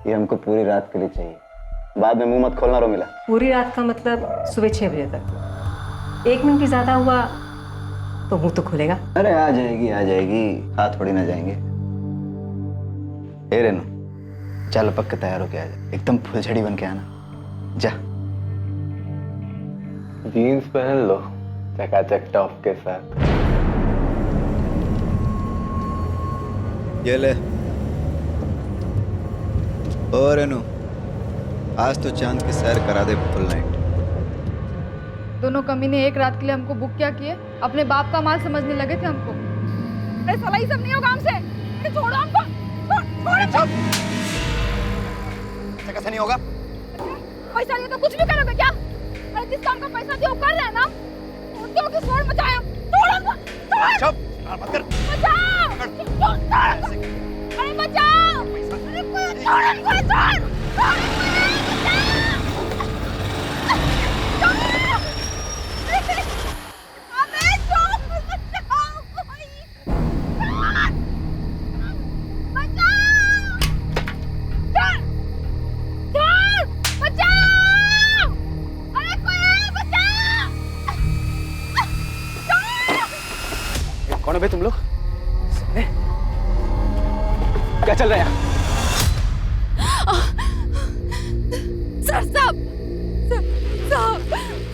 ये हमको पूरी रात के लिए चाहिए, बाद में मुंह मत खोलना रो मिला। पूरी रात का मतलब सुबह 6 बजे तक। 1 मिनट भी ज्यादा हुआ तो मुंह तो खुलेगा। अरे आ जाएगी, खा थोड़ी ना जाएंगे। ए रेनू, चल पक्का तैयार होके आ जा, एकदम फुलझड़ी बन के आना। जा जीन्स पहन लो चकाचक टॉप के साथ। ये ले। ओ रेनू, आज तो चांद की सैर करा दे फुल नाइट। दोनों कमीने एक रात के लिए हमको बुक क्या किए, अपने बाप का माल समझने लगे थे हमको। अरे साला ये सब नहीं होगा हमसे, अरे छोड़ो हमको, छोड़ हमको। कैसे नहीं होगा? पैसा नहीं तो कुछ भी करोगे क्या? अरे जिस काम का पैसा दिया वो कर रहे हैं ना, क्यों कि शोर मचाया? छोड़ हमको, छोड़। चुप, मत कर। बचाओ, अरे बचाओ, अरे कोई छोड़ हमको, छोड़। कौन है बे तुम लोग? क्या चल रहा है?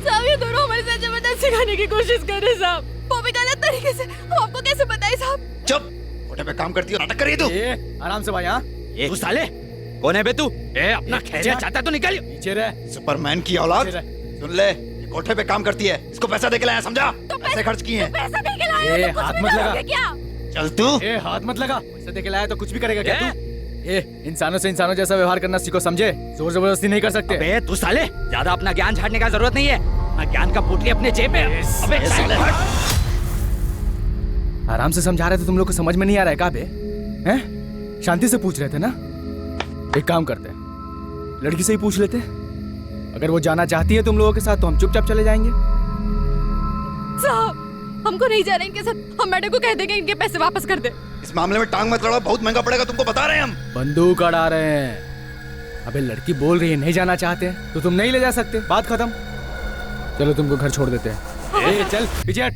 साहब ये दोनों हमारे साथ जबरदस्ती करने की कोशिश कर रहे साहब। वो भी गलत तरीके से। हम आपको कैसे बताएं साहब? चुप, होटल पे काम करती हो, नाटक कर रही है तू। आराम से भाई। हाँ तू साले कौन है बे तू? अपना खैरियत चाहता तो निकल। नीचे रह। सुपरमैन की औलाद, सुन ले, ये कोठे पे काम करती है, इसको पैसा दे के लाया, समझा? पैसे खर्च किए हैं। पैसा दे के लाया तो हाथ कुछ मत भी लगा। करोगे क्या? चल तू। हाथ मत लगा। पैसे दे के लाया तो कुछ भी करेगा क्या तू? इंसानों से इंसानों जैसा व्यवहार करना सीखो, समझे? जोर जबरदस्ती नहीं कर सकते। अबे तू साले ज्यादा अपना ज्ञान झाड़ने का जरूरत नहीं है। अपना ज्ञान का पोटली अपने जेब में। अबे साले आराम से समझा रहे थे, तुम लोग को समझ में नहीं आ रहा है क्या बे? हैं? शांति से पूछ रहे थे ना। एक काम करते हैं, लड़की से ही पूछ लेते। अगर वो जाना चाहती है तुम लोगों के साथ तो हम चुपचाप चले जाएंगे। साहब हमको नहीं जाना इनके साथ। हम मैडम को कह देंगे इनके पैसे वापस कर दे। इस मामले में टांग मत लड़ाओ, बहुत महंगा पड़ेगा तुमको, बता रहे हैं हम। बंदूक अड़ा रहे हैं। अबे लड़की बोल रही है नहीं जाना चाहते तो तुम नहीं ले जा सकते, बात खत्म। चलो तुमको घर छोड़ देते हैं। चल पीछे हट।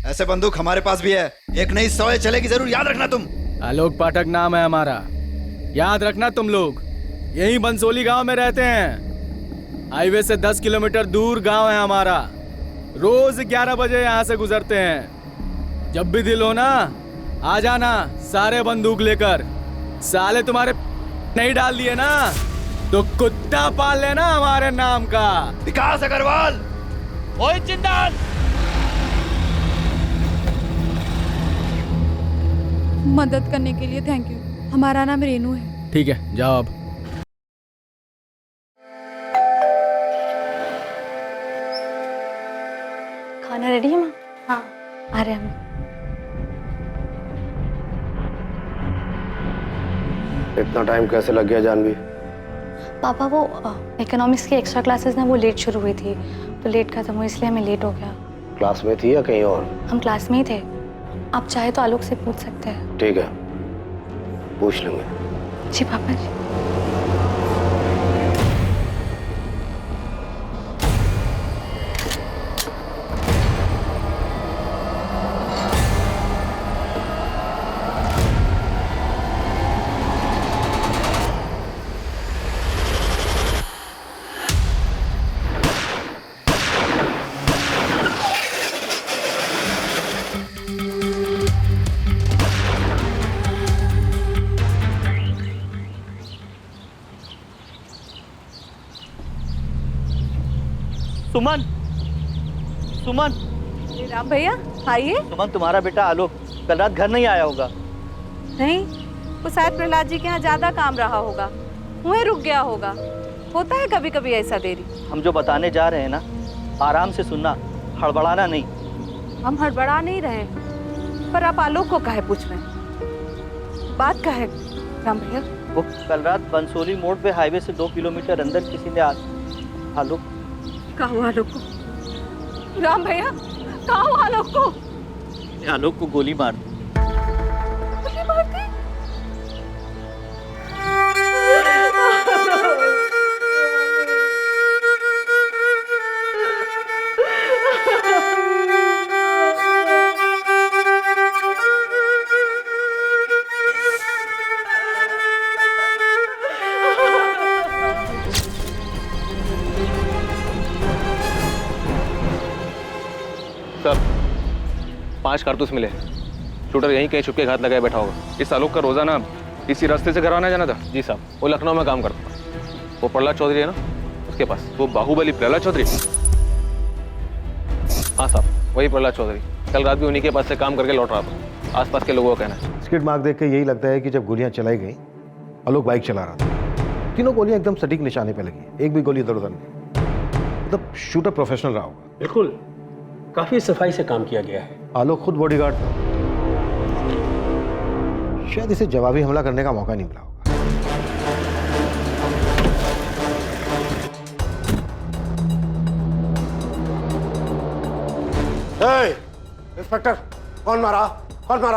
ऐसे बंदूक हमारे पास भी है, एक नहीं 100 चलेगी जरूर, याद रखना तुम। आलोक पाठक नाम है हमारा, याद रखना तुम लोग। यही बंसोली गांव में रहते हैं। हाईवे से 10 किलोमीटर दूर गांव है हमारा। रोज 11 बजे यहाँ से गुजरते हैं। जब भी दिल हो ना आ जाना, सारे बंदूक लेकर। साले तुम्हारे नहीं डाल दिए ना तो कुत्ता पाल लेना हमारे नाम का। विकास अग्रवाल। ओए जिंदाल। मदद करने के लिए थैंक यू। हमारा नाम रेनू है। ठीक है जाओ अब। खाना रेडी है माँ? हाँ आ रहे हम। इतना टाइम कैसे लग गया जानवी? पापा वो इकोनॉमिक्स की एक्स्ट्रा क्लासेस ना वो लेट शुरू हुई थी तो लेट खत्म हुई, इसलिए हमें लेट हो गया। क्लास में थी या कहीं और? हम क्लास में ही थे। आप चाहे तो आलोक से पूछ सकते हैं। ठीक है, पूछ लूंगे। जी पापा जी। सुमन, सुमन। राम भैया आइए। सुमन तुम्हारा बेटा आलोक कल रात घर नहीं आया होगा। नहीं, वो शायद प्रहलाद जी के यहाँ ज्यादा काम रहा होगा, वहीं रुक गया होगा। होता है कभी कभी ऐसा देरी। हम जो बताने जा रहे हैं ना, आराम से सुनना, हड़बड़ाना नहीं। हम हड़बड़ा नहीं रहे, पर आप आलोक को काहे पूछ रहे हैं? बात का है राम भैया? वो कल रात बंसोली मोड़ पे हाईवे से 2 किलोमीटर अंदर किसी ने आलोक कहाँ हुआ आलोक को? राम भैया कहाँ हुआ आलोक को? आलोक को गोली मार दी। गोली मार दी? सर 5 कारतूस मिले। शूटर यहीं कहीं छुपके घात लगाए बैठा होगा। इस आलोक का रोजाना इसी रास्ते से घर आना जाना था। जी साहब, वो लखनऊ में काम करता था। वो प्रहलाद चौधरी है ना, उसके पास। वो बाहुबली प्रहलाद चौधरी। हाँ साहब, वही प्रहलाद चौधरी। कल रात भी उन्हीं के पास से काम करके लौट रहा था। आसपास के लोगों का कहना है। स्किड मार्क देख के यही लगता है कि जब गोलियां चलाई गई, आलोक बाइक चला रहा था। तीनों गोलियां एकदम सटीक निशाने पे लगी, एक भी गोली इधर उधर नहीं। मतलब शूटर प्रोफेशनल रहा होगा। बिल्कुल, काफी सफाई से काम किया गया है। आलोक खुद बॉडीगार्ड था, शायद इसे जवाबी हमला करने का मौका नहीं मिला होगा। इंस्पेक्टर, कौन मारा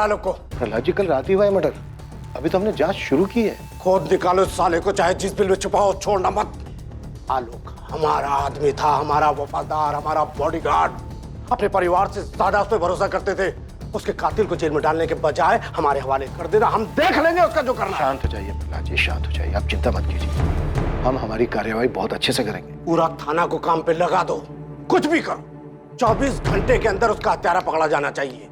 आलोक को? प्रहलाद जी, कल रात ही हुआ है मर्डर। अभी तो हमने जांच शुरू की है। खोद निकालो इस साले को, चाहे जिस बिल में छुपाओ, छोड़ना मत। आलोक हमारा आदमी था, हमारा वफादार, हमारा बॉडीगार्ड। अपने परिवार से ज्यादा उस पर भरोसा करते थे। उसके कातिल को जेल में डालने के बजाय हमारे हवाले कर देना। हम देख लेंगे उसका जो करना। शांत हो जाइए प्रहलाद जी, शांत हो जाइए, आप चिंता मत कीजिए। हम हमारी कार्यवाही बहुत अच्छे से करेंगे। पूरा थाना को काम पे लगा दो, कुछ भी करो। 24 घंटे के अंदर उसका हत्यारा पकड़ा जाना चाहिए।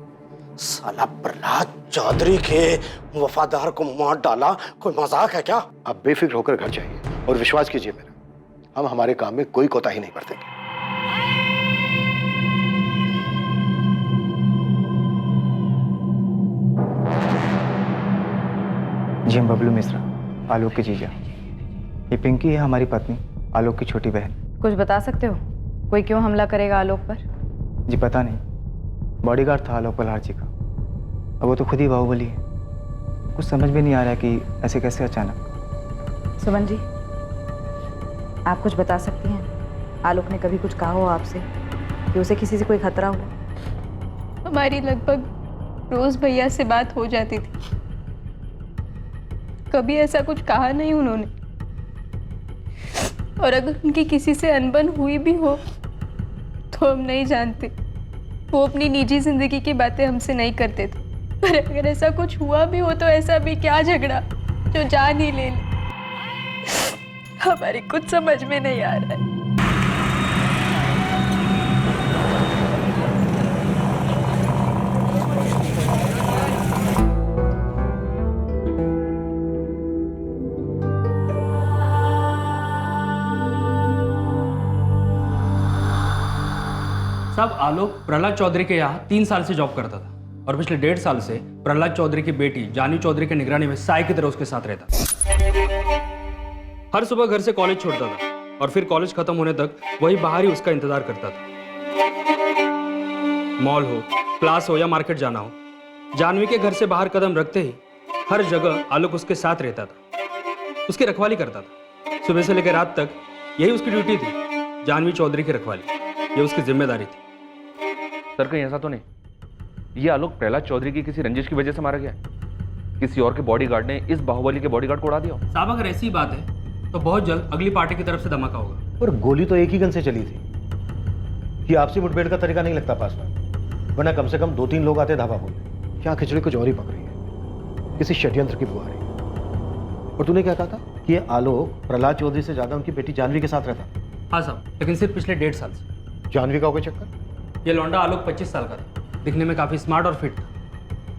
साला प्रहलाद चौधरी के वफादार को मार डाला, कोई मजाक है क्या? आप बेफिक्र होकर घर जाइए और विश्वास कीजिए मेरा, हम हमारे काम में कोई कोताही नहीं बरतेंगे। जी, हम बबलू मिश्रा, आलोक की जीजा। ये पिंकी है हमारी पत्नी, आलोक की छोटी बहन। कुछ बता सकते हो, कोई क्यों हमला करेगा आलोक पर? जी पता नहीं, बॉडीगार्ड था आलोक बल्हार जी का। अब वो तो खुद ही बाहुबली है। कुछ समझ में नहीं आ रहा कि ऐसे कैसे अचानक। सुमन जी, आप कुछ बता सकती हैं? आलोक ने कभी कुछ कहा हो आपसे कि उसे किसी से कोई खतरा हो? हमारी लगभग रोज भैया से बात हो जाती थी, कभी ऐसा कुछ कहा नहीं उन्होंने। और अगर उनकी किसी से अनबन हुई भी हो तो हम नहीं जानते। वो अपनी निजी जिंदगी की बातें हमसे नहीं करते थे। पर अगर ऐसा कुछ हुआ भी हो तो ऐसा भी क्या झगड़ा जो जान ही ले ले, हमारी कुछ समझ में नहीं आ रहा है। साहब, आलोक प्रहलाद चौधरी के यहाँ 3 साल से जॉब करता था और पिछले 1.5 साल से प्रहलाद चौधरी की बेटी जानवी चौधरी की निगरानी में साई की तरह उसके साथ रहता। हर सुबह घर से कॉलेज छोड़ता था और फिर कॉलेज खत्म होने तक वही बाहर ही उसका इंतजार करता था। मॉल हो, क्लास हो या मार्केट जाना हो, जानवी के घर से बाहर कदम रखते ही हर जगह आलोक उसके साथ रहता था, उसकी रखवाली करता था। सुबह से लेकर रात तक यही उसकी ड्यूटी थी, जानवी चौधरी की रखवाली, ये उसकी जिम्मेदारी थी। सर कहीं ऐसा तो नहीं ये आलोक प्रहलाद चौधरी की किसी रंजिश की वजह से मारा गया है? किसी और के बॉडीगार्ड ने इस बाहुबली के बॉडीगार्ड को उड़ा दिया? साहब, अगर ऐसी बात है तो बहुत जल्द अगली पार्टी की तरफ से धमाका होगा। पर गोली तो एक ही गन से चली थी। ये आपसी मुठभेड़ का तरीका नहीं लगता पासवान, वरना कम से कम 2-3 लोग आते धावा बोलते। क्या खिचड़ी कुछ और ही पक रही है, किसी षड्यंत्र की बुआ रही। और तूने क्या कहा था कि ये आलोक प्रहलाद चौधरी से ज्यादा उनकी बेटी जानवी के साथ रहता? हाँ साहब, लेकिन सिर्फ पिछले 1.5 साल से। जानवी का हो गया चक्कर? ये लौंडा आलोक 25 साल का था, दिखने में काफी स्मार्ट और फिट था,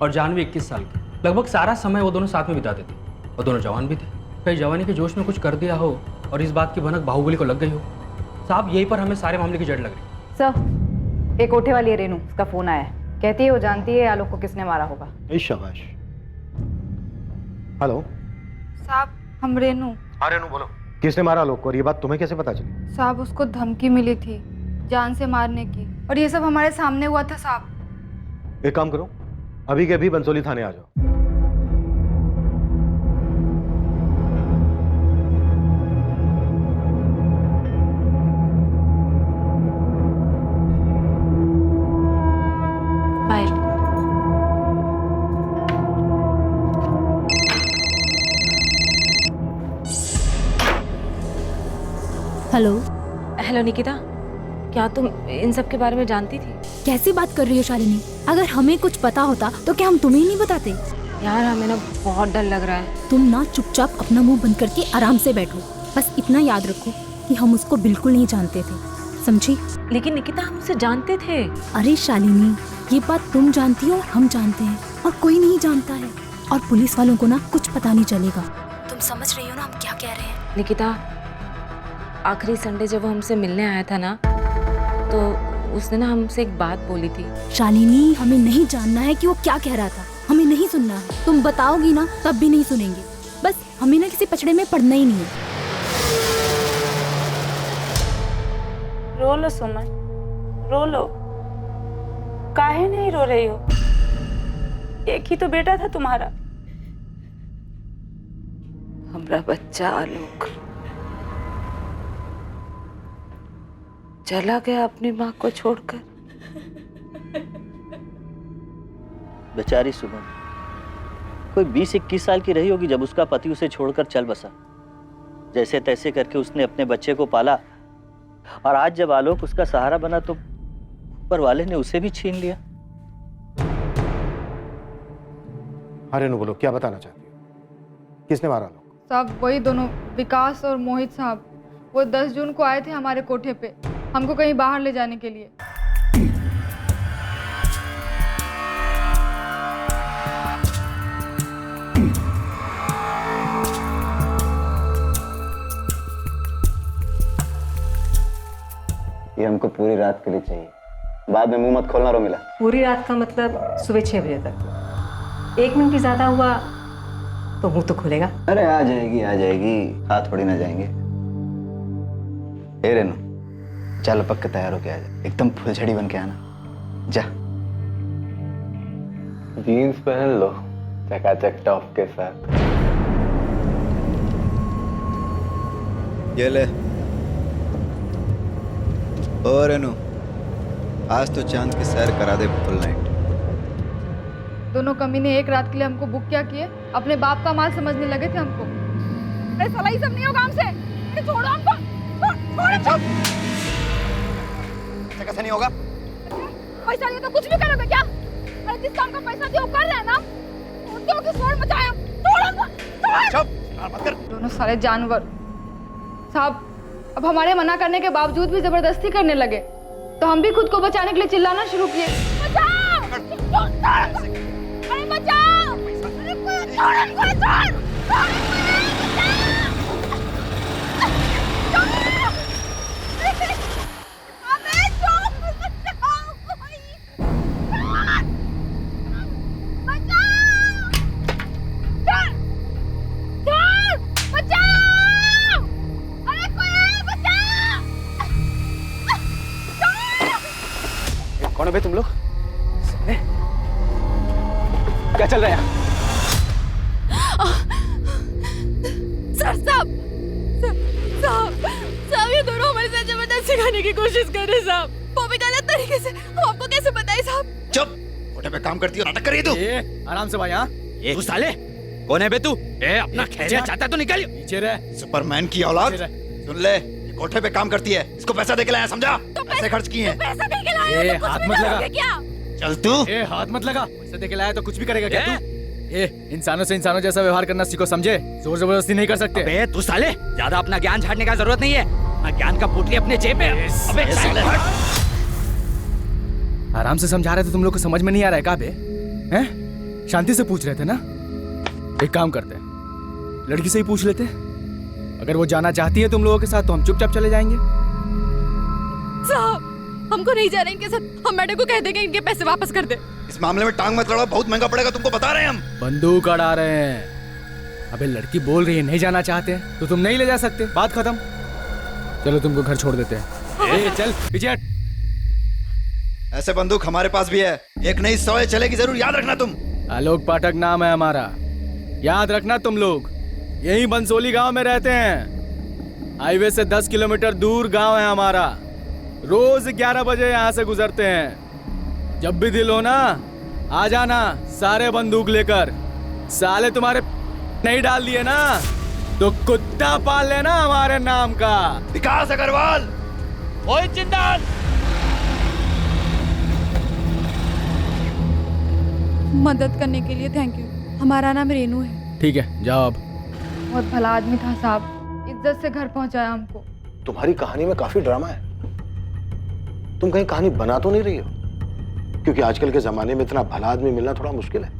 और जानवी 21 साल की। लगभग सारा समय वो दोनों साथ में बिताते थे और दोनों जवान भी थे। कहीं जवानी के जोश में कुछ कर दिया हो और इस बात की भनक बाहुबली को लग गई हो। साहब, यहीं पर हमें सारे मामले की जड़ लग रही। सर, एक कोठे वाली है रेनू, उसका फोन आया है। कहती है वो जानती है आलोक को किसने मारा होगा। शाबाश। हेलो साहब, हम रेनू। हाँ रेनू, बोलो। किसने मारा आलोक को और ये बात तुम्हें कैसे पता चली? साहब, उसको धमकी मिली थी जान से मारने की, और ये सब हमारे सामने हुआ था साहब। एक काम करो, अभी के अभी बंसोली थाने आ जाओ। हेलो। हेलो निकिता, क्या तुम इन सब के बारे में जानती थी? कैसी बात कर रही हो शालिनी? अगर हमें कुछ पता होता तो क्या हम तुम्हें नहीं बताते? यार हमें ना बहुत डर लग रहा है। तुम ना चुपचाप अपना मुंह बंद करके आराम से बैठो। बस इतना याद रखो कि हम उसको बिल्कुल नहीं जानते थे, समझी? लेकिन निकिता हम उसे जानते थे। अरे शालिनी, ये बात तुम जानती हो, हम जानते हैं, और कोई नहीं जानता है। और पुलिस वालों को ना कुछ पता नहीं चलेगा। तुम समझ रही हो ना हम क्या कह रहे हैं? निकिता, आखिरी संडे जब वो हमसे मिलने आया था ना, तो उसने ना हमसे एक बात बोली थी। शालिनी, हमें नहीं जानना है कि वो क्या कह रहा था, हमें नहीं सुनना है। तुम बताओगी ना तब भी नहीं सुनेंगे। बस हमें ना किसी पचड़े में पड़ना ही नहीं है। रो लो सुमन, रो लो। काहे नहीं रो रही हो? एक ही तो बेटा था तुम्हारा, हमारा बच्चा आलोक चला गया अपनी माँ को छोड़कर। बेचारी सुमन कोई 20-21 साल की रही होगी जब उसका पति उसे छोड़कर चल बसा। जैसे तैसे करके उसने अपने बच्चे को पाला, और आज जब आलोक उसका सहारा बना तो ऊपर वाले ने उसे भी छीन लिया। अरे नु बोलो, क्या बताना चाहती हो? किसने मारा आलोक? साहब वही दोनों, विकास और मोहित साहब। वो 10 जून को आए थे हमारे कोठे पे, हमको कहीं बाहर ले जाने के लिए। ये हमको पूरी रात के लिए चाहिए, बाद में मुंह मत खोलना रोमिला। पूरी रात का मतलब सुबह 6 बजे तक। 1 मिनट भी ज्यादा हुआ तो मुंह तो खुलेगा। अरे आ जाएगी, हाथ थोड़ी ना जाएंगे। ए रेनू, चल पक्का तैयार होके आ जा, एकदम फुलझड़ी बन के आना। जा, जीन्स पहन लो चकाचक टॉप के साथ। ये ले। और रेनू, आज तो चांद की सैर करा दे फुल नाइट। दोनों कमीने एक रात के लिए हमको बुक क्या किए, अपने बाप का माल समझने लगे थे हमको। अरे साला ये सब नहीं होगा हमसे, अरे छोड़ो हमको, छोड़ो। कैसे नहीं होगा? पैसा दिया तो कुछ भी करोगे क्या? अरे जिस काम का पैसा दिया वो कर रहे हैं ना, उनके लोग शोर मचाया। छोड़ो हमको, चुप मत कर। दोनों सारे जानवर। साहब अब हमारे मना करने के बावजूद भी जबरदस्ती करने लगे, तो हम भी खुद को बचाने के लिए चिल्लाना शुरू किए। बचाओ! अरे बचाओ! अरे कोई कौन है बे तुम लोग? क्या चल रहा है? साहब ये दोनों हमारे साथ जबरदस्ती करने की कोशिश कर रहे साहब, वो भी गलत तरीके से। हम आपको कैसे बताएं साहब? चुप, कोठे पे काम करती हो, नाटक कर रही है तू। आराम से भाई। हाँ, तू साले कौन है बे तू? अपना खैरिया चाहता तो निकल। पीछे रह। सुपरमैन की औलाद। सुन ले, ये कोठे पे काम करती है, इसको पैसा दे के लाया, समझा? पैसे खर्च किए हैं। पैसा दे के लाया तो हाथ मत लगा। क्या? चल तू। हाथ मत लगा। पैसे दे के लाया तो कुछ भी करेगा क्या तू? इंसानों से इंसानों जैसा व्यवहार करना सीखो, समझे? जोर जबरदस्ती नहीं कर सकते। अबे तू साले, ज्यादा अपना ज्ञान झाड़ने का जरूरत नहीं है। अपना ज्ञान का पोटली अपने जेब में। अबे साले, आराम से समझा रहे थे, तुम लोग को समझ में नहीं आ रहा है क्या बे? हैं? शांति से पूछ रहे थे ना। एक काम करते हैं, लड़की से ही पूछ लेते। अगर वो जाना चाहती है तुम लोगों के साथ तो हम चुपचाप चले जाएंगे। साहब हमको नहीं जाना इनके साथ, हम मैडम को कह देंगे इनके पैसे वापस कर दे। इस मामले में टांग मत लड़ाओ, बहुत महंगा पड़ेगा, तुमको बता रहे हैं हम। बंदूक अड़ा रहे हैं। अबे लड़की बोल रही है नहीं जाना चाहते तो तुम नहीं ले जा सकते, बात खत्म। चलो तुमको घर छोड़ देते हैं। चल पीछे हट। ऐसे बंदूक हमारे पास भी है, एक नहीं 100 चलेगी जरूर, याद रखना तुम। आलोक पाठक नाम है हमारा, याद रखना तुम लोग। यही बंसोली गांव में रहते हैं। हाईवे से 10 किलोमीटर दूर गांव है हमारा। रोज 11 बजे यहाँ से गुजरते हैं। जब भी दिल हो ना आ जाना, सारे बंदूक लेकर। साले तुम्हारे नहीं डाल दिए ना तो कुत्ता पाल लेना हमारे नाम का। विकास अग्रवाल। मोहित जिंदाल। मदद करने के लिए थैंक यू। हमारा नाम रेनू है। ठीक है, जाओ अब। बहुत भला आदमी था साहब, इज्जत से घर पहुंचाया हमको। तुम्हारी कहानी में काफी ड्रामा है। तुम कहीं कहानी बना तो नहीं रही हो? क्योंकि आजकल के जमाने में इतना भला आदमी मिलना थोड़ा मुश्किल है।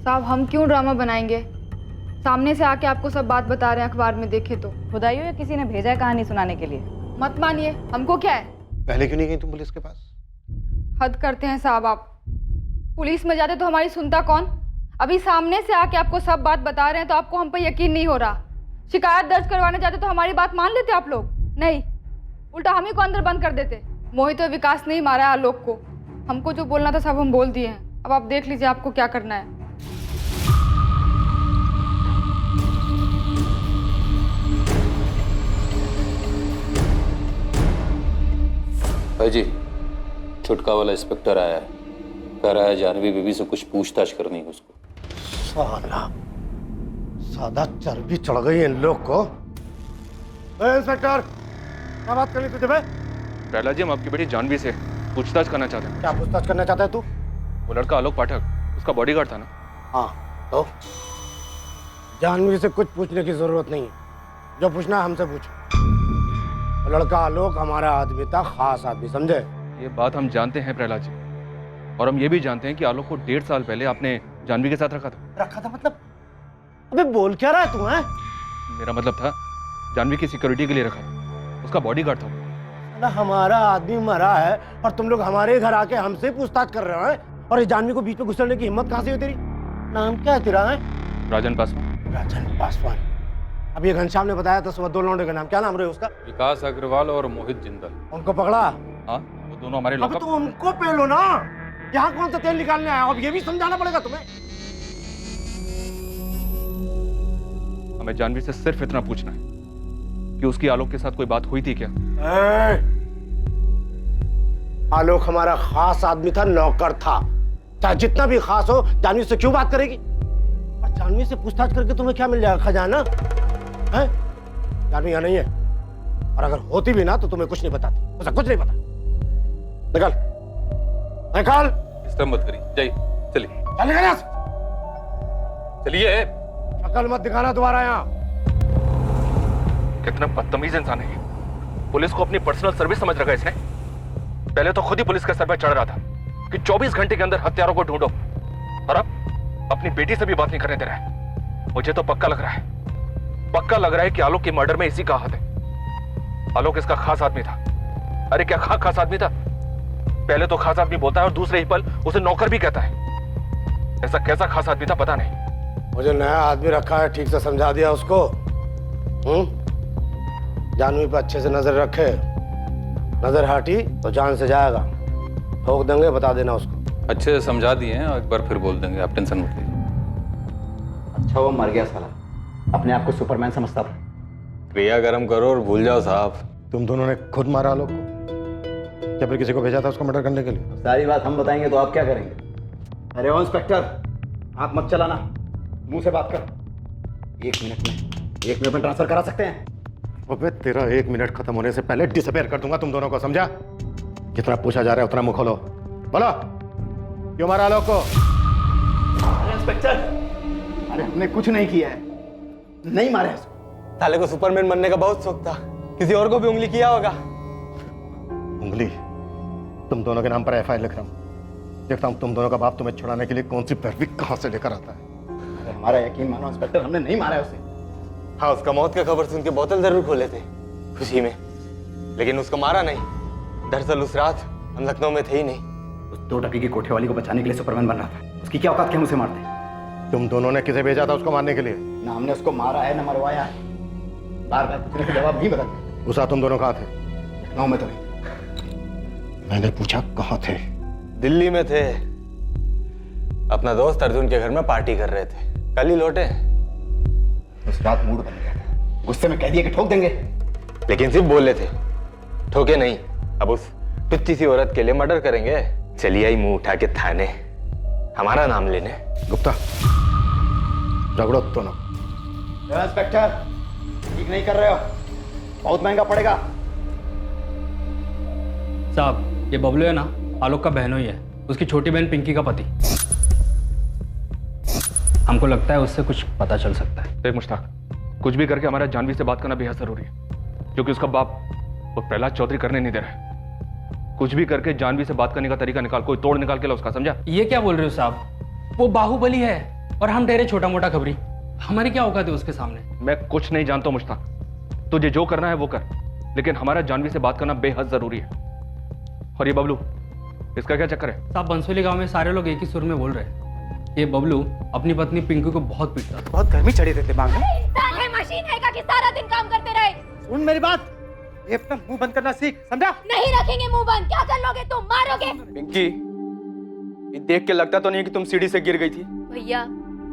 साहब हम क्यों ड्रामा बनाएंगे? सामने से आके आपको सब बात बता रहे हैं, अखबार में देखे तो। खुदाइयो या किसी ने भेजा है कहानी सुनाने के लिए? मत मानिए, हमको क्या है। पहले क्यों नहीं गई तुम पुलिस के पास? हद करते हैं साहब आप। पुलिस में जाते तो हमारी सुनता कौन? अभी सामने से आके आपको सब बात बता रहे हैं तो आपको हम पर यकीन नहीं हो रहा। शिकायत दर्ज करवाने जाते तो हमारी बात मान लेते आप लोग? नहीं, उल्टा हम ही को अंदर बंद कर देते। मोहित और विकास ने ही मारा है आलोक को। हमको जो बोलना था सब हम बोल दिए हैं। अब आप देख लीजिए आपको क्या करना है। भाई जी, छुटका वाला इंस्पेक्टर आया है, कह रहा है जानवी बीबी से कुछ पूछताछ करनी है उसको। साला सादा चर्बी चढ़ गई इन लोग को। इंस्पेक्टर, क्या बात करनी तुझे? प्रहलाद जी, हम आपकी बेटी जानवी से पूछताछ करना चाहते हैं। क्या पूछताछ करना चाहता है तू? वो लड़का आलोक पाठक, उसका बॉडीगार्ड था ना? हाँ, तो जानवी से कुछ पूछने की जरूरत नहीं है। जो पूछना है हमसे पूछ। लड़का आलोक हमारा आदमी था, खास आदमी, समझे? ये बात हम जानते हैं प्रहलाद जी, और हम ये भी जानते हैं कि आलोक को 1.5 साल पहले आपने जानवी के साथ रखा था। रखा था मतलब? अबे बोल क्या रहा है तू? है मेरा मतलब था जानवी की सिक्योरिटी के लिए रखा था, उसका बॉडीगार्ड था। ना हमारा आदमी मरा है और तुम लोग हमारे घर आके हमसे पूछताछ कर रहे हो? और इस जानवी को बीच में घुसने की हिम्मत कहाँ से हुई तेरी? नाम क्या है तेरा? है राजन पासवान। राजन पासवान। अब ये घनश्याम ने बताया था सुबह 2 लौंडे का नाम, क्या नाम रहे उसका? विकास अग्रवाल और मोहित जिंदाल। उनको पकड़ा? हाँ, वो दोनों हमारे अब तो उनको पेलो ना। यहाँ कौन सा तेल निकालने आया? अब ये भी समझाना पड़ेगा तुम्हें। हमें जानवी से सिर्फ इतना पूछना है कि उसकी आलोक के साथ कोई बात हुई थी क्या? आलोक हमारा खास आदमी था, नौकर था। चाहे जितना भी खास हो, जानवी से क्यों बात करेगी? और जानवी से पूछताछ करके तुम्हें क्या मिल जाएगा? खजाना है? जानवी यहाँ नहीं है, और अगर होती भी ना तो तुम्हें कुछ नहीं बताती। उसे कुछ नहीं पता। निकल निकल। डिस्टर्ब मत करिए, जाइए, चलिए। चल निकल यहाँ से। चलिए। शक्ल मत दिखाना दोबारा यहाँ। कितना बदतमीज इंसान है। पुलिस को अपनी पर्सनल सर्विस समझ रखा है इसने। पहले तो खुद ही पुलिस के सर पर चढ़ रहा था कि 24 घंटे के अंदर हत्यारों को ढूंढो, और अब अपनी बेटी से भी बात नहीं करने दे रहा है। मुझे तो पक्का लग रहा है कि आलोक के मर्डर में इसी का हाथ है। आलोक इसका खास आदमी था। अरे क्या खास आदमी था? पहले तो खास आदमी बोलता है और दूसरे ही पल उसे नौकर भी कहता है। ऐसा कैसा खास आदमी था पता नहीं। मुझे नया आदमी रखा है, ठीक से समझा दिया उसको। जानवी पे अच्छे से नजर रखे। नजर हटी तो जान से जाएगा। ठोक देंगे, बता देना उसको। अच्छे से समझा दिए हैं, और एक बार फिर बोल देंगे, आप टेंशन मत लीजिए। अच्छा वो मर गया साला, अपने आप को सुपरमैन समझता था। क्रिया कर्म करो और भूल जाओ साहब। तुम दोनों ने खुद मारा आलोक को? क्या फिर किसी को भेजा था उसको मर्डर करने के लिए? सारी बात हम बताएंगे तो आप क्या करेंगे? अरे ओ इंस्पेक्टर, आंख मत चलाना, मुंह से बात कर। 1 मिनट में ट्रांसफर करा सकते हैं। अबे तेरा 1 मिनट खत्म होने से पहले डिसअपेयर कर दूंगा तुम दोनों को, समझा? जितना पूछा जा रहा है उतना मुंह खोलो। बोलो, क्यों मारा आलोक को? इंस्पेक्टर, अरे हमने कुछ नहीं किया है, नहीं मारे उसको। साले को सुपरमैन बनने का बहुत शौक था, किसी और को भी उंगली किया होगा। उंगली? तुम दोनों के नाम पर FIR लिख रहा हूँ। देखता हूँ तुम दोनों का बाप तुम्हें छुड़ाने के लिए कौन सी पैरवी कहाँ से लेकर आता है। हमारा यकीन मानो इंस्पेक्टर, हमने नहीं मारा है उसे। हाँ, उसका मौत का खबर सुन के बोतल जरूर खोले थे खुशी में, लेकिन उसको मारा नहीं। दरअसल उस रात हम लखनऊ में थे ही नहीं। उस 2 टके की कोठे वाली को बचाने के लिए सुपरमैन बन रहा था। उसकी क्या औकात कि हम उसे मारते? तुम दोनों ने किसे भेजा था उसको मारने के लिए? ना हमने उसको मारा है, ना मरवाया है। बार बार पूछने का जवाब नहीं बदलते। उस रात तुम दोनों कहाँ थे? लखनऊ में तो नहीं। मैंने पूछा कहाँ थे? दिल्ली में थे, अपना दोस्त अर्जुन के घर में पार्टी कर रहे थे, कल ही लौटे। उस रात मूड बन गया था, गुस्से में कह दिया कि ठोक देंगे, लेकिन सिर्फ बोले थे, ठोके नहीं। अब उस टुच्ची सी औरत के लिए मर्डर करेंगे? चलिए आई मुंह उठा के थाने, हमारा नाम लेने। गुप्ता, रगड़ो दोनों। इंस्पेक्टर, ठीक नहीं कर रहे हो, बहुत महंगा पड़ेगा। साहब ये बबलू है ना, आलोक का बहनों ही है, उसकी छोटी बहन पिंकी का पति। हमको लगता है उससे कुछ पता चल सकता है। देख मुश्ताक, कुछ भी करके हमारा जानवी से बात करना बेहद जरूरी है, क्योंकि उसका बाप वो प्रहलाद चौधरी करने नहीं दे रहा है। कुछ भी करके जानवी से बात करने का तरीका निकाल, कोई तोड़ निकाल के ला उसका, समझा? ये क्या बोल रहे हो साहब? वो बाहुबली है और हम ठहरे छोटा मोटा खबरी। हमारी क्या औकात है उसके सामने? मैं कुछ नहीं जानता मुश्ताक, तुझे जो करना है वो कर, लेकिन हमारा जानवी से बात करना बेहद जरूरी है। और ये बबलू, इसका क्या चक्कर है? साहब बंसोली गांव में सारे लोग एक ही सुर में बोल रहे हैं, ये बबलू अपनी पत्नी पिंकू को बहुत पीटता था। बहुत गर्मी चढ़ी रहती दिमाग में। इंसान है, मशीन है कि सारा दिन काम करते रहे। सुन मेरी बात, ये अपना मुंह बंद करना सीख, समझा? नहीं रखेंगे मुंह बंद। क्या कर लोगे तुम? मारोगे? पिंकी, ये देख के लगता तो नहीं कि तुम सीढ़ी से गिर गई थी। भैया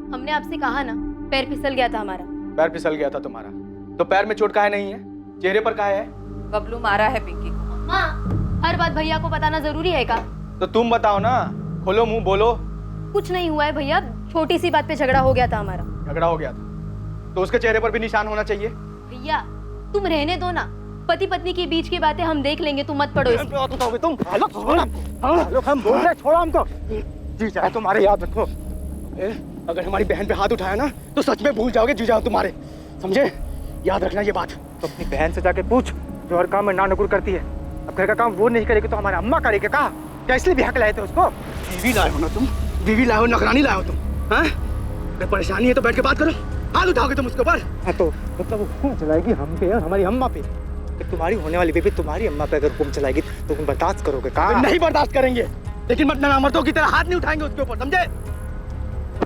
हमने आपसे कहा ना, पैर फिसल गया था हमारा। पैर फिसल गया था तुम्हारा, तो पैर में चोट काहे नहीं है, चेहरे पर काहे है? बबलू मारा है पिंकी को। माँ, हर बात भैया को बताना जरूरी है क्या? तो तुम बताओ ना, खोलो मुंह, बोलो। कुछ नहीं हुआ है भैया, छोटी सी बात पे झगड़ा हो गया था हमारा। झगड़ा हो गया था तो उसके चेहरे पर भी निशान होना चाहिए। भैया तुम रहने दो ना, पति पत्नी के बीच की बातें हम देख लेंगे, तुम मत पड़ो इसमें। तुम हम बोल रहे, छोड़ो हमको। जी चाहे तुम्हारे, याद रखो, अगर हमारी बहन पे हाथ उठाया ना तो सच में भूल जाओगे जी जाओ तुम्हारे, समझे? याद रखना ये बात। तो अपनी बहन से जाके पूछ, जो हर काम में ना नुकुर करती है। अब घर का काम वो नहीं करेगी तो हमारी अम्मा करेगी। कहा क्या इसलिए ब्याह लाए थे उसको? बीवी लाए हो ना तुम, बीवी लाए हो, नौकरानी लाए हो तुम। हाँ, अगर परेशानी है तो बैठ के बात करो, हाथ उठाओगे तुम उसके ऊपर। हाँ तो मतलब वो हुक्म चलाएगी हम पे और हमारी अम्मा पे। तुम्हारी होने वाली बेबी तुम्हारी अम्मा पे अगर हुक्म चलाएगी तो तुम बर्दाश्त करोगे? कहा नहीं बर्दाश्त करेंगे, लेकिन मतलब मर्दों की तरह हाथ नहीं उठाएंगे उसके ऊपर, समझे?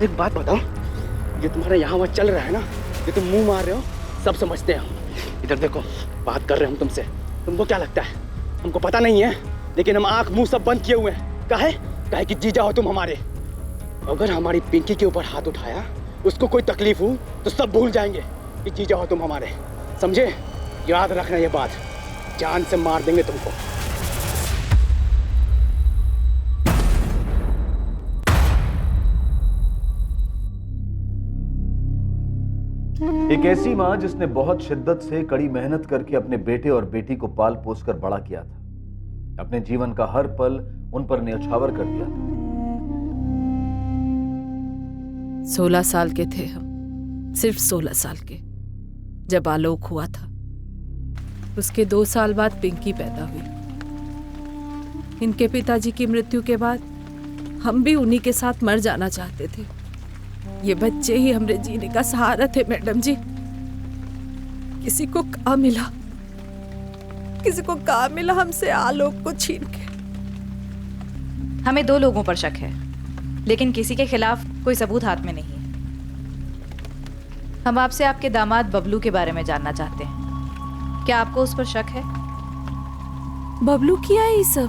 एक बात बताओ, ये तुम्हारा यहाँ वहाँ चल रहा है ना, ये तुम मुंह मार रहे हो, सब समझते हैं हम। इधर देखो, बात कर रहे हैं हम तुमसे, तुमको क्या लगता है हमको पता नहीं है? लेकिन हम आंख मुंह सब बंद किए हुए हैं। काहे कि जीजा हो तुम हमारे। अगर हमारी पिंकी के ऊपर हाथ उठाया, उसको कोई तकलीफ हो तो सब भूल जाएंगे कि जीजा हो तुम हमारे, समझे? याद रखना ये बात, जान से मार देंगे तुमको। एक ऐसी मां जिसने बहुत शिद्दत से कड़ी मेहनत करके अपने बेटे और बेटी को पाल पोस कर बड़ा किया था, अपने जीवन का हर पल उन पर न्यौछावर कर दिया था। 16 साल के थे हम, सिर्फ 16 साल के, जब आलोक हुआ था। उसके 2 साल बाद पिंकी पैदा हुई। इनके पिताजी की मृत्यु के बाद हम भी उन्हीं के साथ मर जाना चाहते थे। ये बच्चे ही हमरे जीने का सहारा थे मैडम जी। किसी को कहाँ मिला हमसे आलोक को छीन के। हमें 2 लोगों पर शक है, लेकिन किसी के खिलाफ कोई सबूत हाथ में नहीं है। हम आपसे आपके दामाद बबलू के बारे में जानना चाहते हैं। क्या आपको उस पर शक है? बबलू किया है ये सब?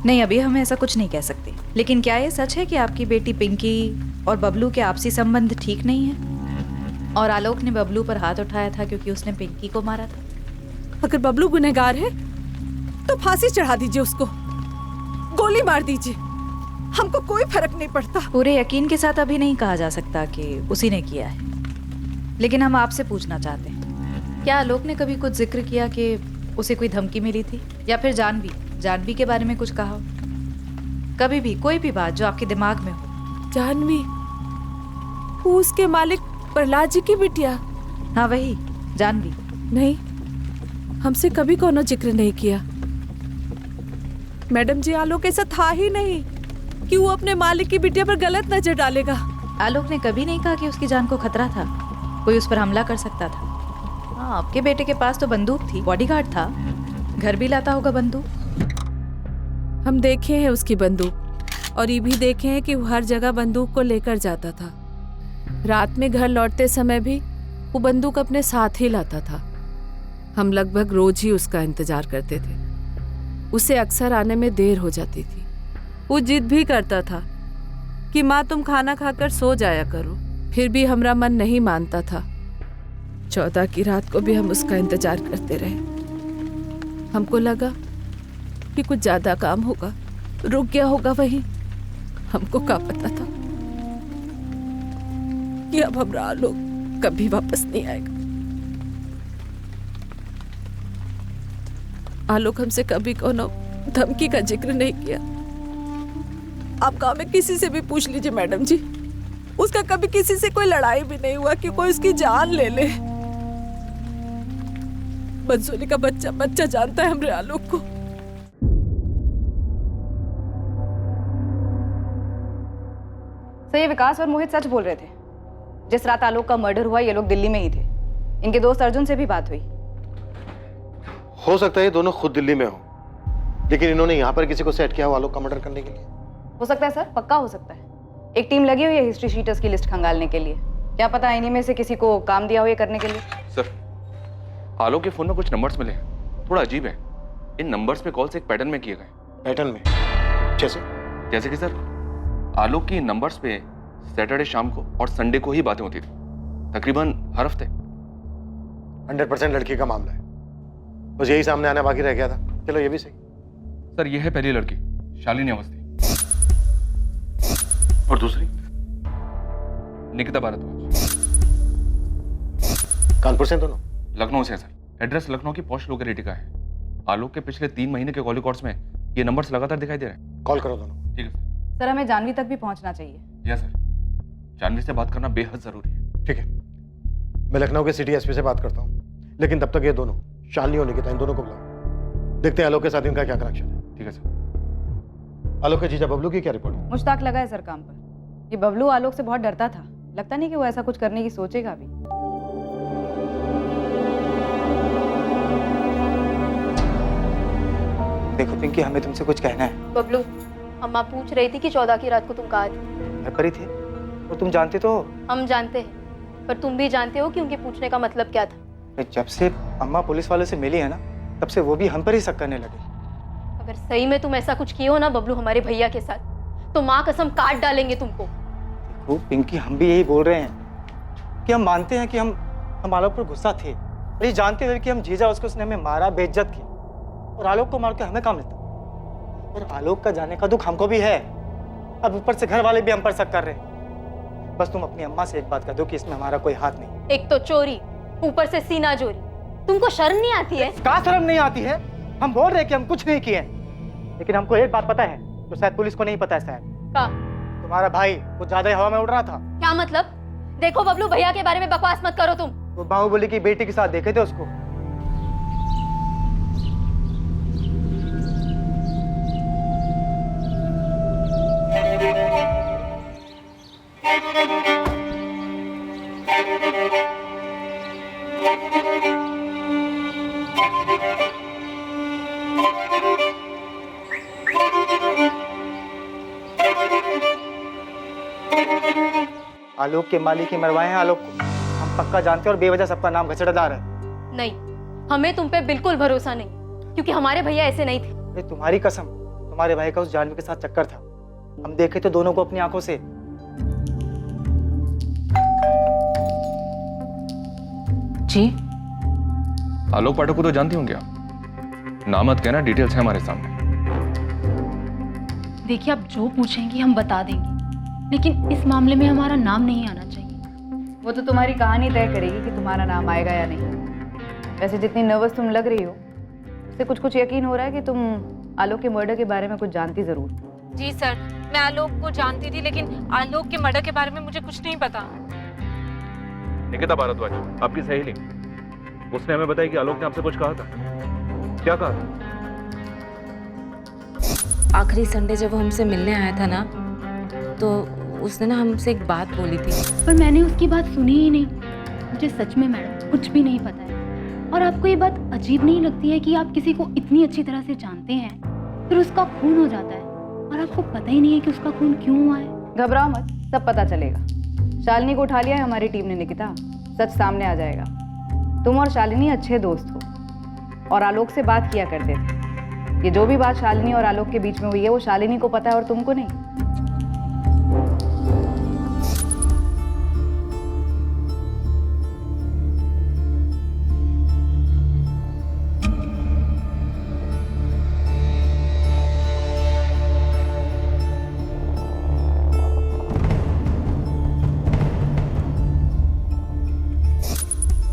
नहीं, अभी हम ऐसा कुछ नहीं कह सकते, लेकिन क्या ये सच है कि आपकी बेटी पिंकी और बबलू के आपसी संबंध ठीक नहीं है और आलोक ने बबलू पर हाथ उठाया था क्योंकि उसने पिंकी को मारा था? अगर बबलू गुनहगार है तो फांसी चढ़ा दीजिए उसको, गोली मार दीजिए, हमको कोई फर्क नहीं पड़ता। पूरे यकीन के साथ अभी नहीं कहा जा सकता कि उसी ने किया है, लेकिन हम आपसे पूछना चाहते हैं, क्या आलोक ने कभी कुछ जिक्र किया कि उसे कोई धमकी मिली थी, या फिर जानवी के बारे में कुछ कहा हो? कभी भी कोई भी बात जो आपके दिमाग में हो। जानवी, वो उसके मालिक प्रहलाद जी की बिटिया? हाँ वही जानवी। नहीं, हमसे कभी कोनो जिक्र नहीं किया मैडम जी। आलोक ऐसा था ही नहीं कि वो अपने मालिक की बिटिया पर गलत नजर डालेगा। आलोक ने कभी नहीं कहा कि उसकी जान को खतरा था, कोई उस पर हमला कर सकता था। हाँ, आपके बेटे के पास तो बंदूक थी, बॉडीगार्ड था, घर भी लाता होगा बंदूक। हम देखे हैं उसकी बंदूक, और ये भी देखे हैं कि वो हर जगह बंदूक को लेकर जाता था। रात में घर लौटते समय भी वो बंदूक अपने साथ ही लाता था। हम लगभग रोज ही उसका इंतजार करते थे। उसे अक्सर आने में देर हो जाती थी। वो जिद भी करता था कि माँ तुम खाना खाकर सो जाया करो, फिर भी हमारा मन नहीं मानता था। 14 की रात को भी हम उसका इंतजार करते रहे। हमको लगा कि कुछ ज्यादा काम होगा, रुक गया होगा वहीं। हमको क्या पता था कि अब हमारा आलोक कभी वापस नहीं आएगा। आलोक हमसे कभी कोनो धमकी का जिक्र नहीं किया। आप गांव में किसी से भी पूछ लीजिए मैडम जी, उसका कभी किसी से कोई लड़ाई भी नहीं हुआ कि कोई उसकी जान ले ले। बंसोली का बच्चा बच्चा जानता है हमरे आलोक को। सर ये विकास और मोहित सच बोल रहे थे। जिस रात आलोक का मर्डर हुआ ये लोग दिल्ली में ही थे। इनके दोस्त अर्जुन से भी बात हुई। हो सकता है ये दोनों खुद दिल्ली में हो, लेकिन इन्होंने यहाँ पर किसी को सेट किया हो आलोक का मर्डर करने के लिए। हो सकता है सर, पक्का हो सकता है। एक टीम लगी हुई है हिस्ट्री शीटर्स की लिस्ट खंगालने के लिए। क्या पता इन्हीं में से किसी को काम दिया हो ये करने के लिए। सर, आलोक के फोन में कुछ नंबर्स मिले, थोड़ा अजीब है। इन नंबर्स पे कॉल्स एक पैटर्न में किए गए। पैटर्न में? जैसे कि सर, आलोक की नंबर्स पे सैटरडे शाम को और संडे को ही बातें होती थी, तकरीबन हर हफ्ते। 100% लड़की का मामला है, बस यही सामने आना बाकी रह गया था। चलो ये भी सही। सर ये है पहली लड़की, शालिनी अवस्थी, और दूसरी निकिता भारद्वाज। कानपुर से दोनों? लखनऊ से सर। एड्रेस लखनऊ की पॉश लोकेलिटी का है। आलोक के पिछले 3 महीने के कॉल रिकॉर्ड्स में ये नंबर्स लगातार दिखाई दे रहे हैं। कॉल करो दोनों। ठीक है सर, हमें जानवी तक भी पहुंचना चाहिए। जी सर, जानवी से बात करना बेहद जरूरी है। ठीक है, मैं लखनऊ के सिटी एसपी से बात करता हूँ, लेकिन तब तक ये दोनों शालिनी और निकिता इन दोनों को बुलाओ। देखते हैं आलोक के साथ इनका क्या कनेक्शन है। ठीक है सर। आलोक के जीजा बबलू की क्या रिपोर्ट है? मुश्ताक लगा है सर काम पर। ये बबलू आलोक से बहुत डरता था। लगता नहीं कि वो ऐसा कुछ करने की सोचेगा भी। देखो पिंकी, हमें तुमसे कुछ कहना है। बबलू, अम्मा पूछ रही थी कि 14 की रात को तुम कहाँ थे। घर पर ही थे, और तुम जानते तो हो। हम जानते हैं, पर तुम भी जानते हो कि उनके पूछने का मतलब क्या था। जब से अम्मा पुलिस वालों से मिली है ना, तब से वो भी हम पर ही शक करने लगे। अगर सही में तुम ऐसा कुछ किए हो ना बबलू हमारे भैया के साथ, तो माँ कसम काट डालेंगे तुमको। देखो पिंकी, हम भी यही बोल रहे हैं कि हम मानते हैं कि हम आलोक पर गुस्सा थे, और ये जानते हुए कि हम जीजा उसने हमें मारा, बेइज्जत की, और आलोक को मार के हमें काम मिलता। और आलोक का जाने का दुख हमको भी है। अब ऊपर से घर वाले भी हम पर शक कर रहे हैं। बस तुम अपनी अम्मा से एक बात कह दो कि इसमें हमारा कोई हाथ नहीं। एक तो चोरी, ऊपर से सीना चोरी। तुमको शर्म नहीं आती है? क्या शर्म नहीं आती है? हम बोल रहे हैं कि हम कुछ नहीं किए, लेकिन हमको एक बात पता है जो शायद पुलिस को नहीं पता है। शायद क्या? तुम्हारा भाई कुछ ज्यादा ही हवा में उड़ रहा था। क्या मतलब? देखो बबलू, भैया के बारे में बकवास मत करो तुम। वो बाहुबली की बेटी के साथ देखे थे उसको। आलोक के मालिक ही मरवाए हैं आलोक को। हम पक्का जानते हैं और बेवजह सबका नाम घचड़दार है। नहीं, हमें तुम पे बिल्कुल भरोसा नहीं, क्योंकि हमारे भैया ऐसे नहीं थे। ये तुम्हारी कसम, तुम्हारे भाई का उस जानवी के साथ चक्कर था। हम देखे तो दोनों को अपनी आंखों से। जी? आलोक पाठक को तो जानती होंगे आप। नाम मत कहना, डिटेल्स है हमारे सामने। देखिए, आप जो पूछेंगी हम बता देंगे, लेकिन इस मामले में हमारा नाम नहीं आना चाहिए। वो तो तुम्हारी कहानी तय करेगी कि तुम्हारा नाम आएगा या नहीं। वैसे जितनी नर्वस तुम लग रही हो, उससे कुछ यकीन हो रहा है कि तुम आलोक के मर्डर के बारे में कुछ जानती जरूर। जी सर, मैं आलोक को जानती थी, लेकिन आलोक के मर्डर के बारे में मुझे कुछ नहीं पता। निकिता भारद्वाज, आपकी सहेली, उसने हमें बताया कि आलोक ने आपसे कुछ कहा था। क्या कहा था? आखिरी संडे जब वो हमसे मिलने आया था ना, तो उसने ना हमसे एक बात बोली थी। पर मैंने उसकी बात सुनी ही नहीं। मुझे सच में मैडम कुछ भी नहीं पता है। और आपको ये बात अजीब नहीं लगती है कि आप किसी को इतनी अच्छी तरह से जानते हैं, फिर उसका खून हो जाता है और आपको पता ही नहीं है कि उसका खून क्यों हुआ है? घबराओ मत, सब पता चलेगा। शालिनी को उठा लिया है हमारी टीम ने निकिता, सच सामने आ जाएगा। तुम और शालिनी अच्छे दोस्त हो और आलोक से बात किया करते थे। ये जो भी बात शालिनी और आलोक के बीच में हुई है वो शालिनी को पता है और तुमको नहीं।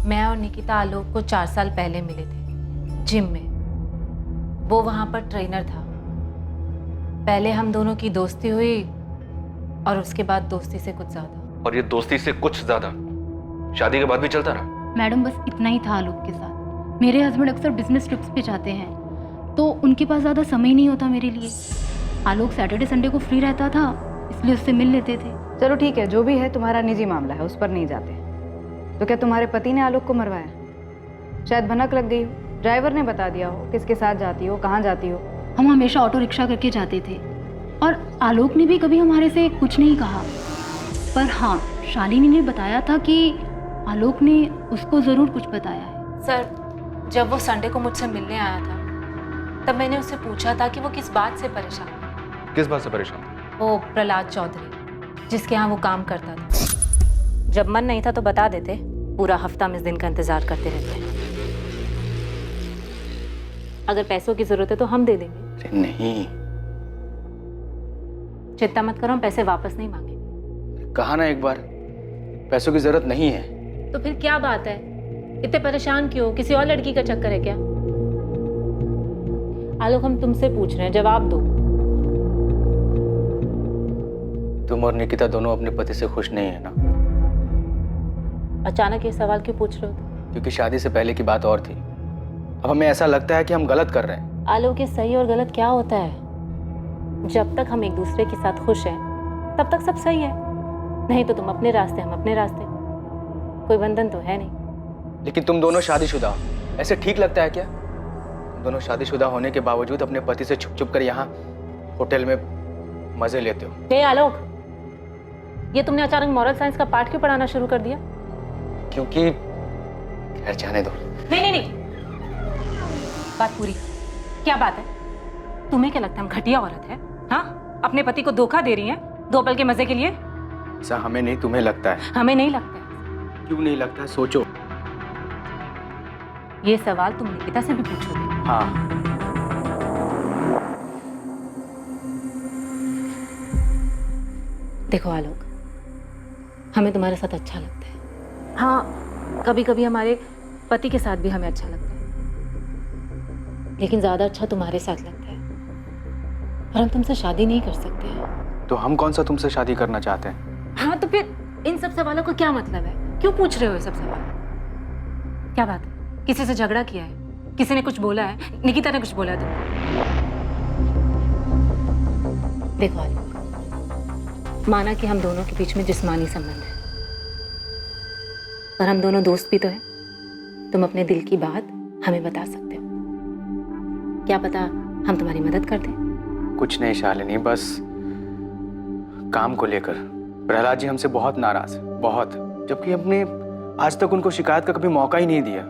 मैं और निकिता आलोक को 4 साल पहले मिले थे, जिम में। वो वहाँ पर ट्रेनर था। पहले हम दोनों की दोस्ती हुई और उसके बाद दोस्ती से कुछ ज्यादा। और ये दोस्ती से कुछ ज्यादा शादी के बाद भी चलता रहा? मैडम बस इतना ही था आलोक के साथ। मेरे हस्बैंड अक्सर बिजनेस ट्रिप्स पे जाते हैं तो उनके पास ज़्यादा समय नहीं होता मेरे लिए। आलोक सैटरडे संडे को फ्री रहता था इसलिए उससे मिल लेते थे। चलो ठीक है, जो भी है तुम्हारा निजी मामला है, उस पर नहीं जाते। तो क्या तुम्हारे पति ने आलोक को मरवाया? शायद भनक लग गई हो, ड्राइवर ने बता दिया हो किसके साथ जाती हो, कहाँ जाती हो। हम हमेशा ऑटो रिक्शा करके जाते थे और आलोक ने भी कभी हमारे से कुछ नहीं कहा। पर हाँ, शालिनी ने बताया था कि आलोक ने उसको ज़रूर कुछ बताया है। सर, जब वो संडे को मुझसे मिलने आया था तब मैंने उससे पूछा था कि वो किस बात से परेशान है। किस बात से परेशान? वो प्रहलाद चौधरी जिसके यहाँ वो काम करता था। जब मन नहीं था तो बता देते, पूरा हफ्ता हम इस दिन का इंतजार करते रहते हैं। अगर पैसों की जरूरत है तो हम दे देंगे। अरे नहीं, चिंता मत करो, हम पैसे वापस नहीं मांगे। कहा ना एक बार, पैसों की जरूरत नहीं है। तो फिर क्या बात है, इतने परेशान क्यों? किसी और लड़की का चक्कर है क्या? आलोक, हम तुमसे पूछ रहे हैं, जवाब दो। तुम और निकिता दोनों अपने पति से खुश नहीं है ना? अचानक ये सवाल क्यों पूछ रहे हो? क्योंकि शादी से पहले की बात और थी, अब हमें ऐसा लगता है कि हम गलत कर रहे हैं। आलोक, ये सही और गलत क्या होता है? जब तक हम एक दूसरे के साथ खुश हैं तब तक सब सही है, नहीं तो तुम अपने रास्ते, हम अपने रास्ते, कोई बंधन तो है नहीं। लेकिन तुम दोनों शादीशुदा हो, ऐसे ठीक लगता है क्या? तुम दोनों शादीशुदा होने के बावजूद अपने पति से छुप छुप कर यहाँ होटल में मजे लेते हो। हे आलोक, ये तुमने अचानक मॉरल साइंस का पाठ क्यों पढ़ाना शुरू कर दिया? क्योंकि खैर जाने दो। नहीं, बात पूरी। क्या बात है? तुम्हें क्या लगता है हम घटिया औरत है? हाँ, अपने पति को धोखा दे रही हैं 2 पल के मजे के लिए? ऐसा हमें नहीं, तुम्हें लगता है। हमें नहीं लगता है। क्यों नहीं लगता है? सोचो। ये सवाल तुम निकिता से भी पूछोगे? हाँ। देखो आलोक, हमें तुम्हारे साथ अच्छा लगता है। हाँ, कभी कभी हमारे पति के साथ भी हमें अच्छा लगता है, लेकिन ज्यादा अच्छा तुम्हारे साथ लगता है। पर हम तुमसे शादी नहीं कर सकते हैं। तो हम कौन सा तुमसे शादी करना चाहते हैं? हाँ, तो फिर इन सब सवालों का क्या मतलब है? क्यों पूछ रहे हो ये सब सवाल? क्या बात है? किसी से झगड़ा किया है? किसी ने कुछ बोला है? निकिता ने कुछ बोला है तुमको? देखो आलोक, माना कि हम दोनों के बीच में जिस्मानी संबंध है, पर हम दोनों दोस्त भी तो हैं। तुम अपने दिल की बात हमें बता सकते हो, क्या पता हम तुम्हारी मदद कर दें। कुछ नहीं शालिनी, बस काम को लेकर प्रहलाद जी हमसे बहुत नाराज है, बहुत। जबकि हमने आज तक उनको शिकायत का कभी मौका ही नहीं दिया।